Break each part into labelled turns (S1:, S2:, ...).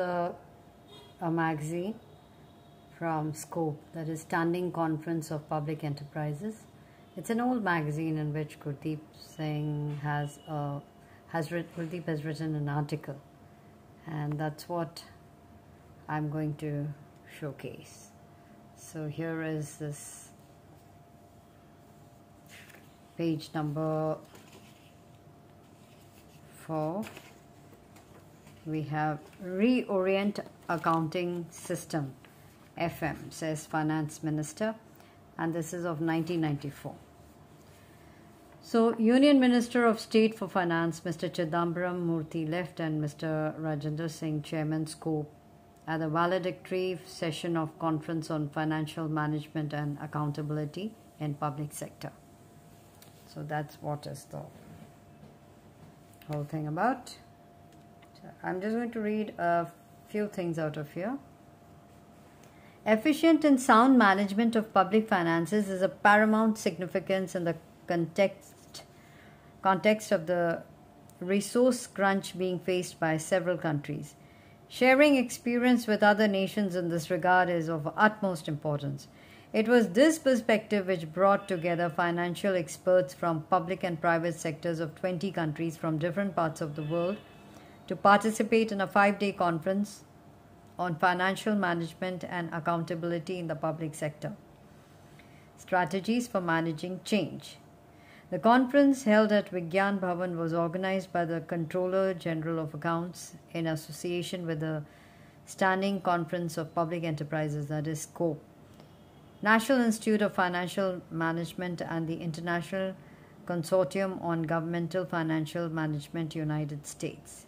S1: a magazine from Scope, that is Standing Conference of Public Enterprises. It's an old magazine in which Gurdip Singh Gurdip has written an article, and that's what I'm going to showcase. So here is this page number 4. We have Re-Orient Accounting System, FM, says Finance Minister, and this is of 1994. So, Union Minister of State for Finance, Mr. Chidambaram Murthy left, and Mr. Rajendra Singh, Chairman Scope, at the valedictory session of Conference on Financial Management and Accountability in Public Sector. So that's what is the whole thing about. I'm just going to read a few things out of here. Efficient and sound management of public finances is of paramount significance in the context of the resource crunch being faced by several countries. Sharing experience with other nations in this regard is of utmost importance. It was this perspective which brought together financial experts from public and private sectors of 20 countries from different parts of the world to participate in a 5-day conference on financial management and accountability in the public sector. Strategies for managing change. The conference held at Vigyan Bhavan was organized by the Controller General of Accounts in association with the Standing Conference of Public Enterprises, that is SCOPE, National Institute of Financial Management, and the International Consortium on Governmental Financial Management, United States.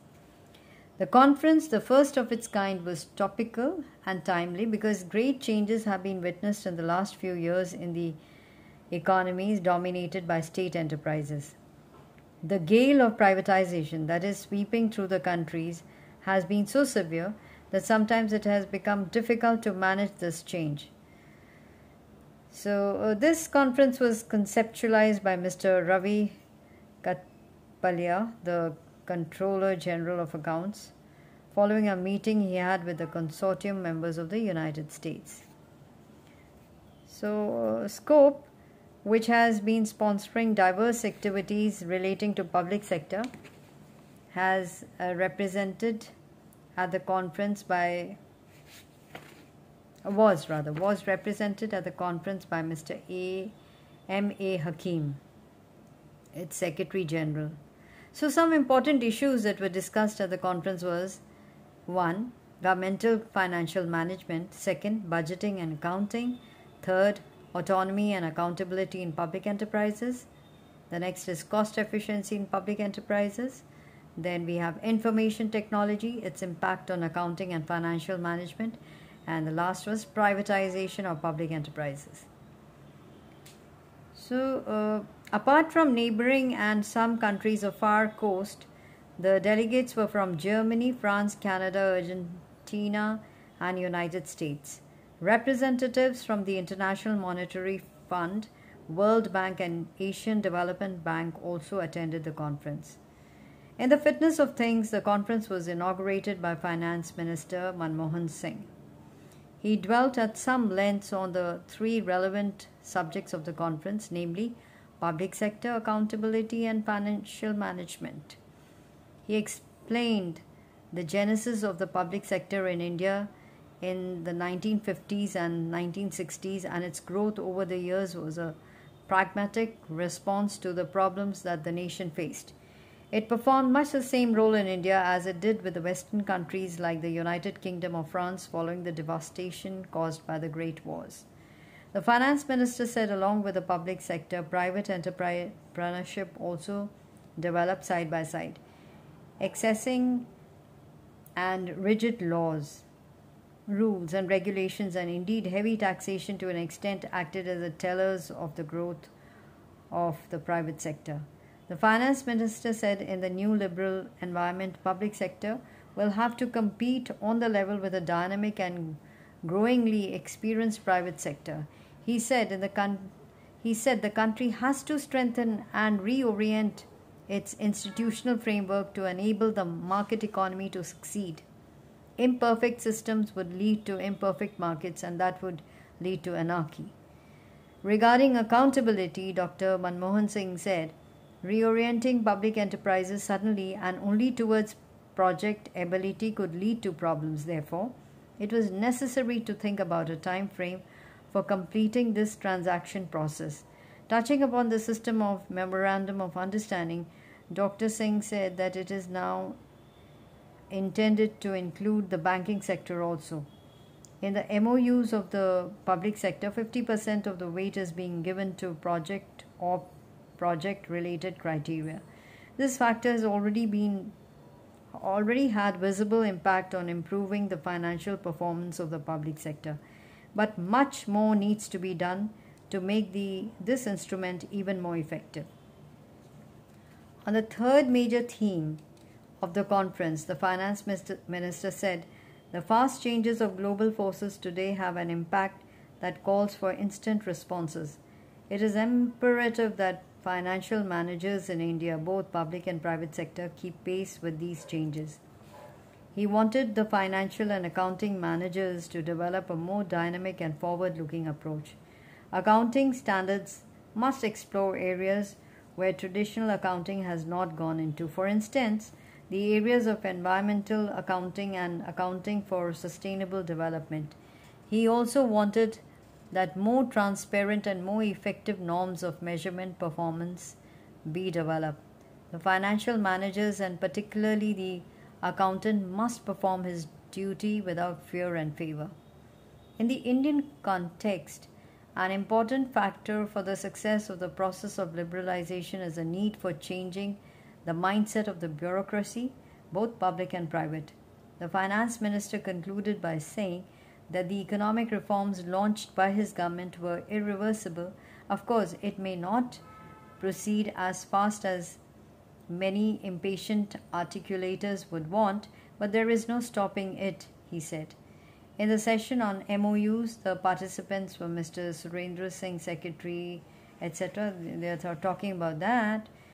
S1: The conference, the first of its kind, was topical and timely because great changes have been witnessed in the last few years in the economies dominated by state enterprises. The gale of privatization that is sweeping through the countries has been so severe that sometimes it has become difficult to manage this change. So this conference was conceptualized by Mr. Ravi Katpalia, the Controller General of Accounts, following a meeting he had with the consortium members of the United States. So SCOPE, which has been sponsoring diverse activities relating to public sector, has represented at the conference by was represented at the conference by Mr. M.A. Hakim, its Secretary General. So some important issues that were discussed at the conference was 1. Governmental financial management, 2. Budgeting and accounting, 3. Autonomy and accountability in public enterprises. The next is cost efficiency in public enterprises. Then we have information technology, its impact on accounting and financial management. And the last was privatization of public enterprises. So, apart from neighboring and some countries of far coast, the delegates were from Germany, France, Canada, Argentina, and United States. Representatives from the International Monetary Fund, World Bank, and Asian Development Bank also attended the conference. In the fitness of things, the conference was inaugurated by Finance Minister Mohan Singh. He dwelt at some length on the 3 relevant subjects of the conference, namely public sector accountability and financial management. He explained the genesis of the public sector in India in the 1950s and 1960s, and its growth over the years was a pragmatic response to the problems that the nation faced. It performed much the same role in India as it did with the Western countries like the United Kingdom of France following the devastation caused by the Great Wars. The Finance Minister said along with the public sector, private entrepreneurship also developed side by side. Excessing and rigid laws, rules and regulations, and indeed heavy taxation to an extent acted as the tellers of the growth of the private sector. The Finance Minister said in the new liberal environment, public sector will have to compete on the level with a dynamic and growingly experienced private sector. He said the country has to strengthen and reorient its institutional framework to enable the market economy to succeed. Imperfect systems would lead to imperfect markets, and that would lead to anarchy. Regarding accountability, Dr. Manmohan Singh said, reorienting public enterprises suddenly and only towards project ability could lead to problems. Therefore, it was necessary to think about a time frame for completing this transaction process. Touching upon the system of Memorandum of Understanding, Dr. Singh said that it is now intended to include the banking sector also. In the MOUs of the public sector, 50% of the weight is being given to project or project related criteria. This factor has already had visible impact on improving the financial performance of the public sector, but much more needs to be done to make this instrument even more effective. On the third major theme of the conference, the finance minister said, the fast changes of global forces today have an impact that calls for instant responses. It is imperative that financial managers in India, both public and private sector, keep pace with these changes. He wanted the financial and accounting managers to develop a more dynamic and forward-looking approach. Accounting standards must explore areas where traditional accounting has not gone into. For instance, the areas of environmental accounting and accounting for sustainable development. He also wanted that more transparent and more effective norms of measurement performance be developed. The financial managers and particularly the accountant must perform his duty without fear and favor. In the Indian context, an important factor for the success of the process of liberalization is the need for changing the mindset of the bureaucracy, both public and private. The finance minister concluded by saying that the economic reforms launched by his government were irreversible. Of course, it may not proceed as fast as many impatient articulators would want, but there is no stopping it, he said. In the session on MOUs, the participants were Mr. Surendra Singh, Secretary, etc. They are talking about that.